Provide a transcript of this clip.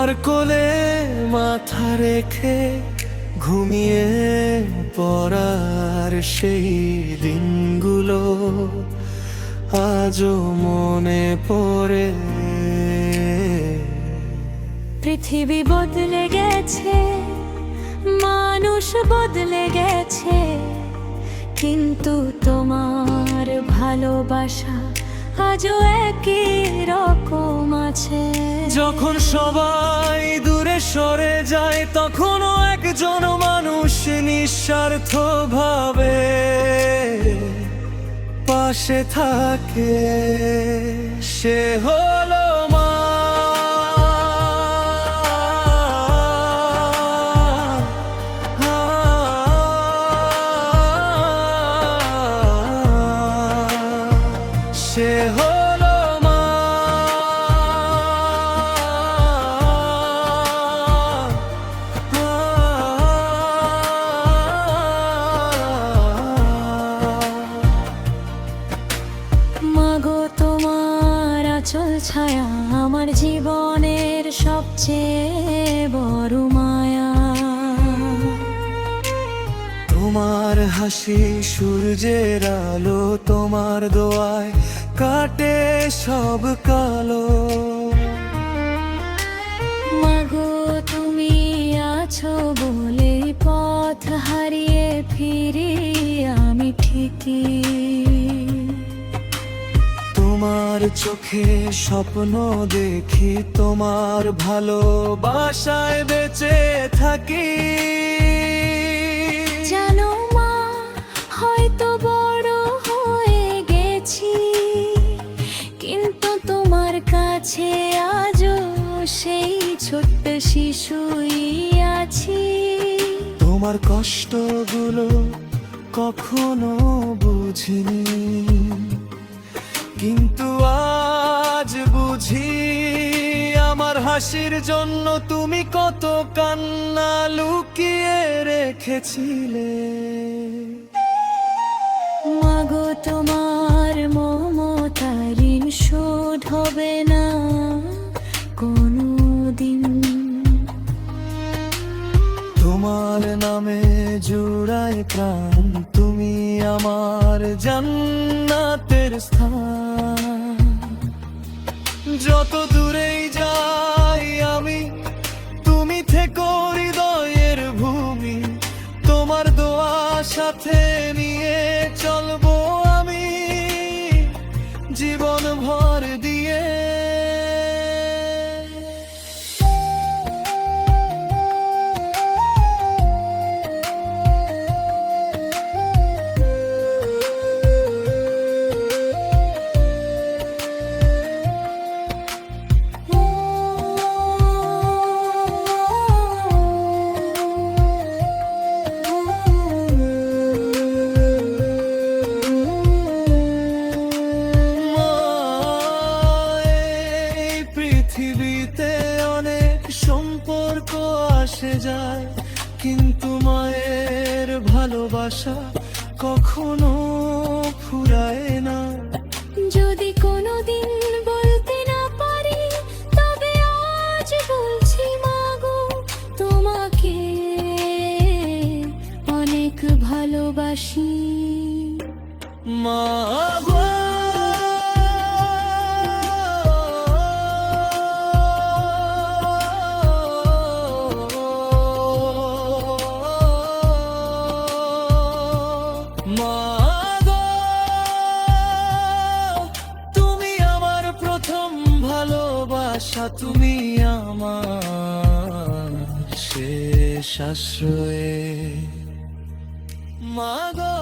তোমার কোলে মাথা রেখে ঘুমিয়ে পড়ার সেই দিনগুলো আজও মনে পড়ে। পৃথিবী বদলে গেছে, মানুষ বদলে গেছে, কিন্তু তোমার ভালোবাসা আজও একই রকম আছে। যখন সবাই দূরে সরে যায় তখনও একজন মানুষ নিঃস্বার্থ ভাবে পাশে থাকে, সে হলো মা। সে হলো মা। মাগো তোমার আঁচল ছায়া আমার জীবনের সবচেয়ে বড় মায়া। তোমার হাসি সূর্যের আলো, তোমার দোয়ায় কাটে সব কালো। মাগো তুমি আছো বলে পথ হারিয়ে ফিরি আমি ঠিকই। তোমার চোখে স্বপ্ন দেখি, তোমার ভালোবাসায় বেঁচে থাকি। জানো মা, হয়তো বড় হয়ে গেছি, কিন্তু তোমার কাছে আজও সেই ছোট্ট শিশুই আছি। তোমার কষ্টগুলো কখনো বুঝিনি, কিন্তু আজ বুঝি। আমার হাসির জন্য তুমি কত কান্না লুকিয়ে রেখেছিলে। মাগো তোমার মমতার ঋণ শোধ হবে না কোনোদিন। তোমার নামে জুড়ায় প্রাণ, তুমি আমার জান্নাতের স্থান। যত দূরেই যাই আমি, তুমি থেকো হৃদয়ের ভূমি। তোমার দোয়া সাথে নিয়ে চলবো আমি জীবন ভর দিয়ে। পৃথিবীতে অনেক সম্পর্ক আসে যায়, কিন্তু মায়ের ভালোবাসা কখনো ফুরায় না। যদি কোনোদিন বলতে না পারি, তবে আজ বলছি মাগো, তোমাকে অনেক ভালোবাসি। মা গো, মা গো, তুমি আমার প্রথম ভালোবাসা, তুমি আমার শেষ আশ্রয়ে। মা গো।